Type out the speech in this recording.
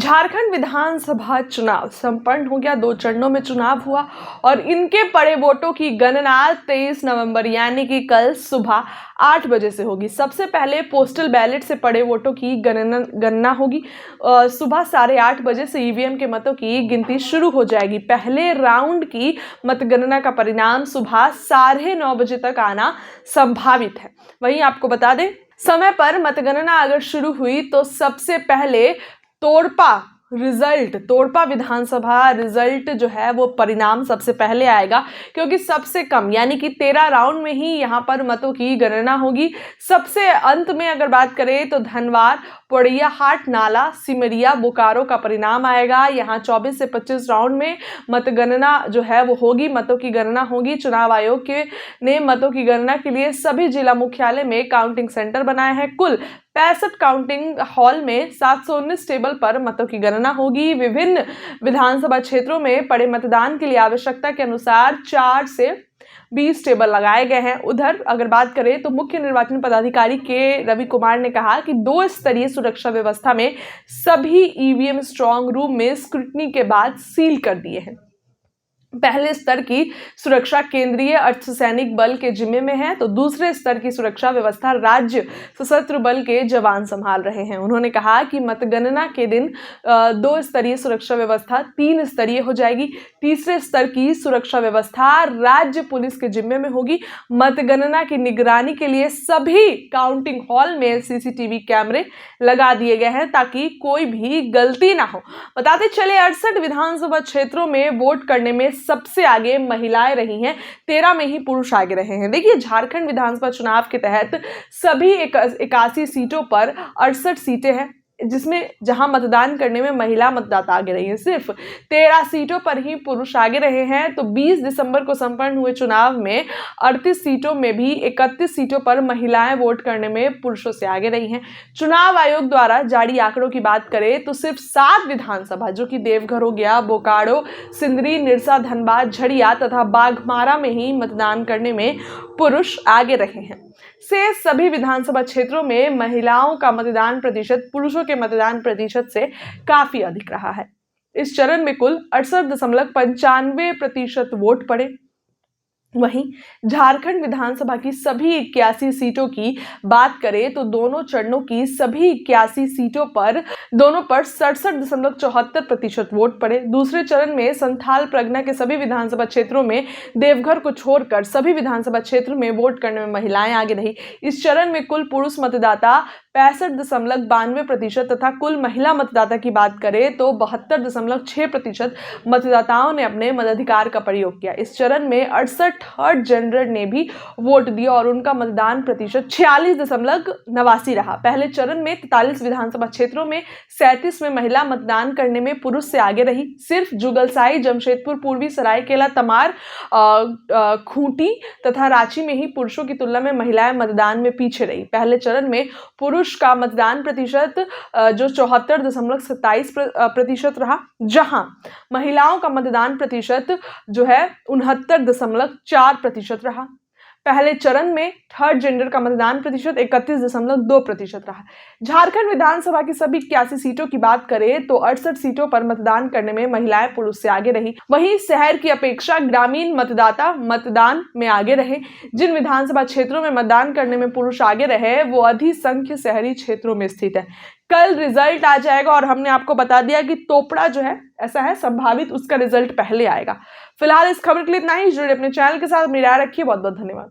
झारखंड विधानसभा चुनाव संपन्न हो गया। 2 चरणों में चुनाव हुआ और इनके पड़े वोटों की गणना 23 नवंबर यानी कि कल सुबह 8 बजे से होगी। सबसे पहले पोस्टल बैलेट से पड़े वोटों की गणना होगी। सुबह 8:30 बजे से ईवीएम के मतों की गिनती शुरू हो जाएगी। पहले राउंड की मतगणना का परिणाम सुबह 9:30 बजे तक आना संभावित है। वहीं आपको बता दें, समय पर मतगणना अगर शुरू हुई तो सबसे पहले तोड़पा विधानसभा रिजल्ट जो है वो परिणाम सबसे पहले आएगा, क्योंकि सबसे कम यानी कि 13 राउंड में ही यहाँ पर मतों की गणना होगी। सबसे अंत में अगर बात करें तो धनवार, पोड़ैयाहाट, नाला, सिमरिया, बोकारो का परिणाम आएगा। यहाँ 24 से 25 राउंड में मतगणना जो है वो होगी, मतों की गणना होगी। चुनाव आयोग ने मतों की गणना के लिए सभी जिला मुख्यालय में काउंटिंग सेंटर बनाए हैं। कुल 65 काउंटिंग हॉल में 719 टेबल पर मतों की गणना होगी। विभिन्न विधानसभा क्षेत्रों में पड़े मतदान के लिए आवश्यकता के अनुसार 4 से 20 टेबल लगाए गए हैं। उधर अगर बात करें तो मुख्य निर्वाचन पदाधिकारी के रवि कुमार ने कहा कि 2 स्तरीय सुरक्षा व्यवस्था में सभी ईवीएम स्ट्रांग रूम में स्क्रूटनी के बाद सील कर दिए हैं। पहले स्तर की सुरक्षा केंद्रीय अर्धसैनिक बल के जिम्मे में है, तो दूसरे स्तर की सुरक्षा व्यवस्था राज्य सशस्त्र बल के जवान संभाल रहे हैं। उन्होंने कहा कि मतगणना के दिन 2 स्तरीय सुरक्षा व्यवस्था 3 स्तरीय हो जाएगी। तीसरे स्तर की सुरक्षा व्यवस्था राज्य पुलिस के जिम्मे में होगी। मतगणना की निगरानी के लिए सभी काउंटिंग हॉल में सीसीटीवी कैमरे लगा दिए गए हैं ताकि कोई भी गलती ना हो। बताते चले 68 विधानसभा क्षेत्रों में वोट करने में सबसे आगे महिलाएं रही हैं, 13 में ही पुरुष आगे रहे हैं। देखिए, झारखंड विधानसभा चुनाव के तहत सभी 81 सीटों पर 68 सीटें हैं, जिसमें जहां मतदान करने में महिला मतदाता आगे रही है। सिर्फ 13 सीटों पर ही पुरुष आगे रहे हैं। तो 20 दिसंबर को संपन्न हुए चुनाव में 38 सीटों में भी 31 सीटों पर महिलाएं वोट करने में पुरुषों से आगे रही हैं। चुनाव आयोग द्वारा जारी आंकड़ों की बात करें तो सिर्फ 7 विधानसभा, जो कि देवघर हो गया, बोकारो, सिंदरी, निरसा, धनबाद, झरिया तथा बाघमारा में ही मतदान करने में पुरुष आगे रहे हैं। से सभी विधानसभा क्षेत्रों में महिलाओं का मतदान प्रतिशत पुरुषों के मतदान प्रतिशत से काफी अधिक रहा है। इस चरण में कुल 68.95% वोट पड़े। वहीं झारखंड विधानसभा की सभी 81 सीटों की बात करें तो दोनों चरणों की सभी 81 सीटों पर 67.74% वोट पड़े। दूसरे चरण में संथाल परगना के सभी विधानसभा क्षेत्रों में देवघर को छोड़कर सभी विधानसभा क्षेत्र में वोट करने में महिलाएं आगे रही। इस चरण में कुल पुरुष मतदाता 65.92% तथा कुल महिला मतदाता की बात करें तो 72.6% मतदाताओं ने अपने मताधिकार का प्रयोग किया। इस चरण में 68 थर्ड जेंडर ने भी वोट दिया और उनका मतदान प्रतिशत 46.89 रहा। पहले चरण में 43 विधानसभा क्षेत्रों में 37 में महिला मतदान करने में पुरुष से आगे रही। सिर्फ जुगलसाई, जमशेदपुर पूर्वी, सरायकेला, तमार, खूंटी तथा रांची में ही पुरुषों की तुलना में महिलाएं मतदान में पीछे रही। पहले चरण में पुरुष का मतदान प्रतिशत जो 74.27% रहा, जहां महिलाओं का मतदान प्रतिशत जो है 69.4% रहा। पहले चरण में थर्ड जेंडर का मतदान प्रतिशत 31.2% रहा। झारखंड विधानसभा की सभी 81 सीटों की बात करें तो 68 सीटों पर मतदान करने में महिलाएं पुरुष से आगे रही। वहीं शहर की अपेक्षा ग्रामीण मतदाता मतदान में आगे रहे। जिन विधानसभा क्षेत्रों में मतदान करने में पुरुष आगे रहे वो अधिसंख्य शहरी क्षेत्रों में स्थित है। कल रिजल्ट आ जाएगा और हमने आपको बता दिया कि तोपड़ा जो है ऐसा है संभावित, उसका रिजल्ट पहले आएगा। फिलहाल इस खबर के लिए इतना ही। जुड़े अपने चैनल के साथ, अपनी राय रखिए। बहुत बहुत धन्यवाद।